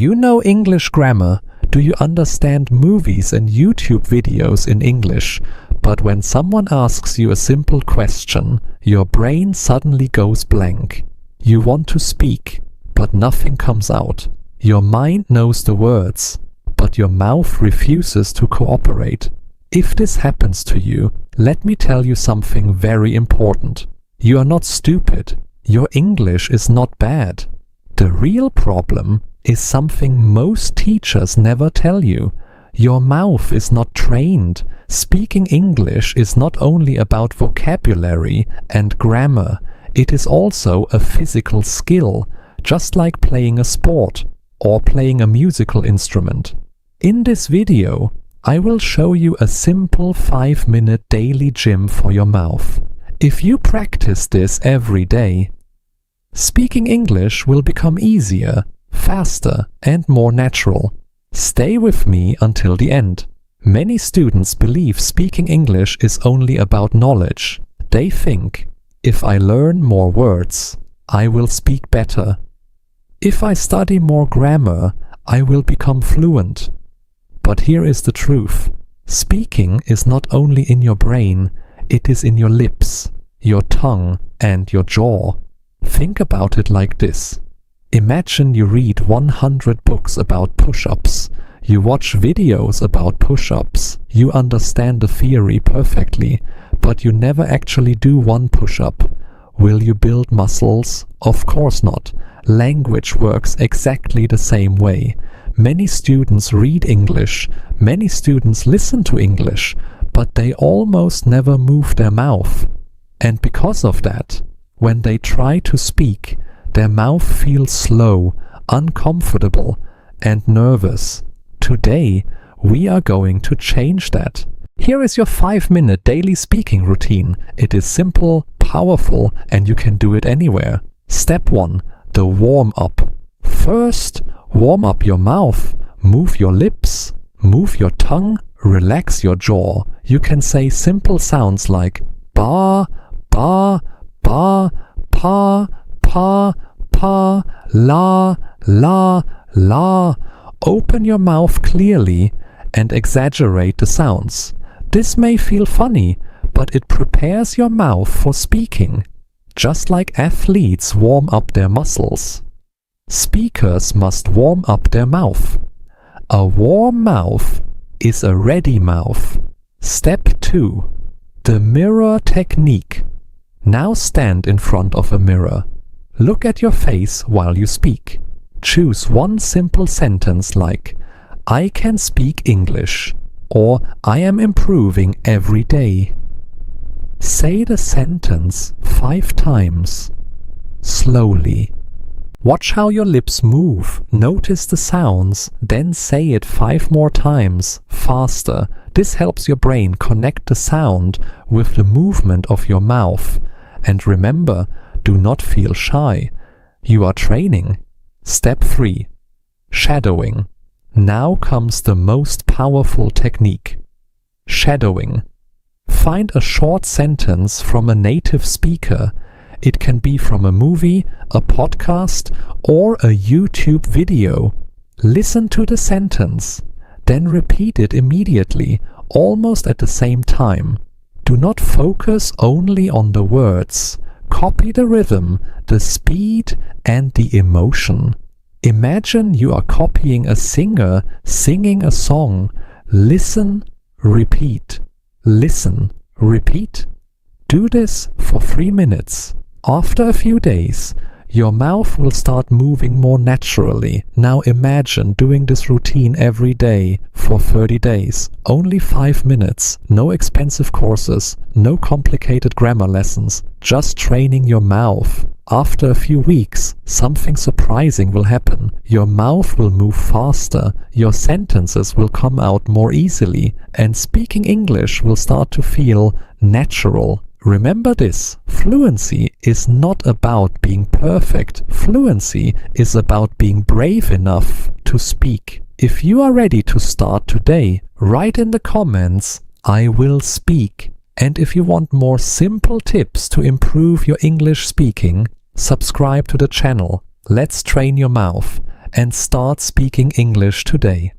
you know English grammar? Do you understand movies and YouTube videos in English? But when someone asks you a simple question, your brain suddenly goes blank. You want to speak, but nothing comes out. Your mind knows the words, but your mouth refuses to cooperate. If this happens to you, let me tell you something very important. You are not stupid. Your English is not bad. The real problem is something most teachers never tell you. Your mouth is not trained. Speaking English is not only about vocabulary and grammar. It is also a physical skill, just like playing a sport or playing a musical instrument. In this video, I will show you a simple 5-minute daily gym for your mouth. If you practice this every day, speaking English will become easier, faster, and more natural. Stay with me until the end. Many students believe speaking English is only about knowledge. They think, if I learn more words, I will speak better. If I study more grammar, I will become fluent. But here is the truth. Speaking is not only in your brain, it is in your lips, your tongue, and your jaw. Think about it like this. Imagine you read 100 books about push-ups. You watch videos about push-ups. You understand the theory perfectly, but you never actually do one push-up. Will you build muscles? Of course not. Language works exactly the same way. Many students read English, many students listen to English, but they almost never move their mouth. And because of that, when they try to speak, their mouth feels slow, uncomfortable, and nervous. Today, we are going to change that. Here is your 5-minute daily speaking routine. It is simple, powerful, and you can do it anywhere. Step 1. The warm-up. First, warm up your mouth. Move your lips. Move your tongue. Relax your jaw. You can say simple sounds like ba, ba, ba, pa, pa, pa, la, la, la. Open your mouth clearly and exaggerate the sounds. This may feel funny, but it prepares your mouth for speaking, just like athletes warm up their muscles. Speakers must warm up their mouth. A warm mouth is a ready mouth. Step 2. The mirror technique. Now stand in front of a mirror. Look at your face while you speak. Choose one simple sentence like, I can speak English, or I am improving every day. Say the sentence 5 times, slowly. Watch how your lips move. Notice the sounds, then say it 5 more times, faster. This helps your brain connect the sound with the movement of your mouth. And remember, do not feel shy. You are training. Step 3. Shadowing. Now comes the most powerful technique. Shadowing. Find a short sentence from a native speaker. It can be from a movie, a podcast, or a YouTube video. Listen to the sentence, then repeat it immediately, almost at the same time. Do not focus only on the words. Copy the rhythm, the speed, and the emotion. Imagine you are copying a singer singing a song. Listen, repeat. Listen, repeat. Do this for 3 minutes. After a few days, your mouth will start moving more naturally. Now imagine doing this routine every day for 30 days. Only 5 minutes. No expensive courses. No complicated grammar lessons. Just training your mouth. After a few weeks, something surprising will happen. Your mouth will move faster. Your sentences will come out more easily. And speaking English will start to feel natural. Remember this, fluency is not about being perfect. Fluency is about being brave enough to speak. If you are ready to start today, write in the comments, I will speak. And if you want more simple tips to improve your English speaking, subscribe to the channel. Let's train your mouth. and start speaking English today.